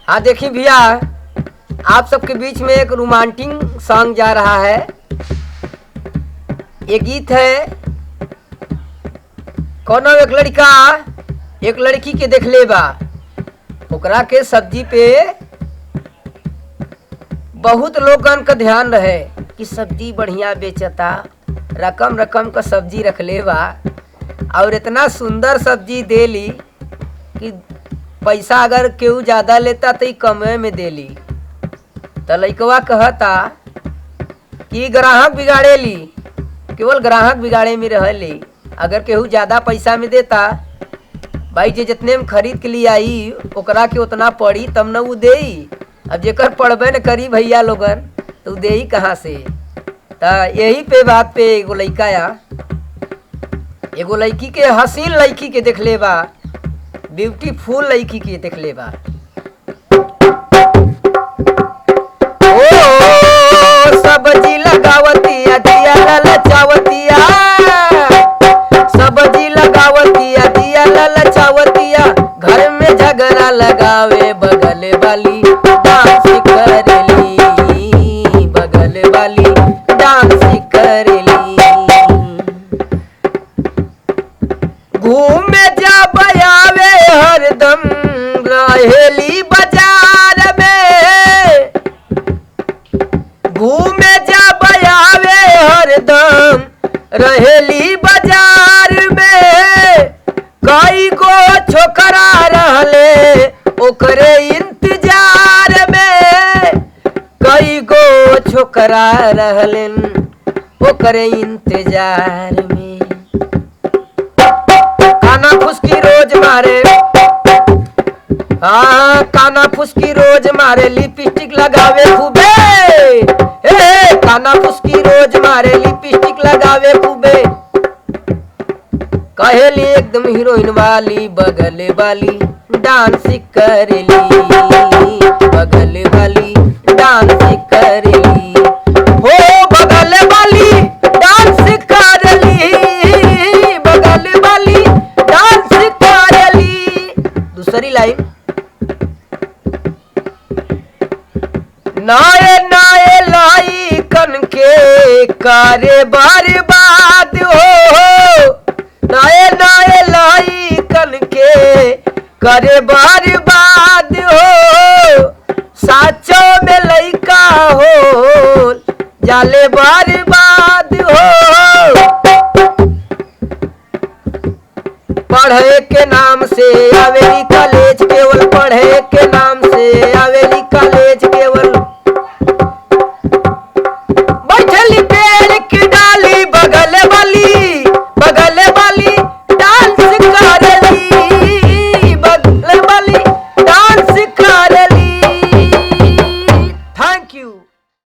हाँ देखिए भैया, आप सबके बीच में एक रोमांटिक सॉन्ग जा रहा है। ये गीत है, कोनो एक लड़का एक लड़की के देख ले बा, ओकरा के सब्जी पे बहुत लोगन का ध्यान रहे कि सब्जी बढ़िया बेचता, रकम रकम का सब्जी रख ले बा और इतना सुंदर सब्जी देली कि पैसा अगर केहू ज़्यादा लेता तो कमे में देली। तो लइकवा कहता कि ग्राहक बिगाड़ेली, केवल ग्राहक बिगाड़े में रहली। अगर केहू ज़्यादा पैसा में देता, भाई जे जितने में खरीद के लिए आई ओकरा के उतना पड़ी तब न वो देई। अब जेकर पढ़बे न करी भैया लोगन तो देई कहाँ से। तो यही पे बात पे एगो लइका एगो लड़की के, हसीन लड़की के देख ले बा, ब्यूटीफुल लड़की के देख ले बा। ओ सब्जी लगावतिया दिया ललचावतिया, सब्जी लगावतिया दिया ललचावतिया, घर में झगड़ा लगावे बगल वाली डांस करेली, बगल वाली डांस करेली। घूमे जा बयावे हरदम रहेली बाजार में, घूमे जा बयावे हरदम रहेली बाजार में। कई गो छोकरा रहले ओकरे इंतजार में, कई गो छोकरा रहले ओकरे इंतजार में। काना फुसकी रोज मारे, हाँ काना फुसकी रोज मारे, लिपस्टिक लगावे खूबे, काना फुसकी रोज मारे, लिपस्टिक लगावे खूबे। कहेली एकदम हीरोइन वाली, बगल वाली डांस करेली, बगल वाली डांस करेली, हो बगल वाली डांस करेली, बगल वाली डांस करेली। दूसरी लाइन, नाये नाये लाई कन के कारे बर्बाद हो, नाये नाये लाई कन के करे बर्बाद हो। साचो में लइका हो जाले बर्बाद हो। पढ़े के नाम से आवेली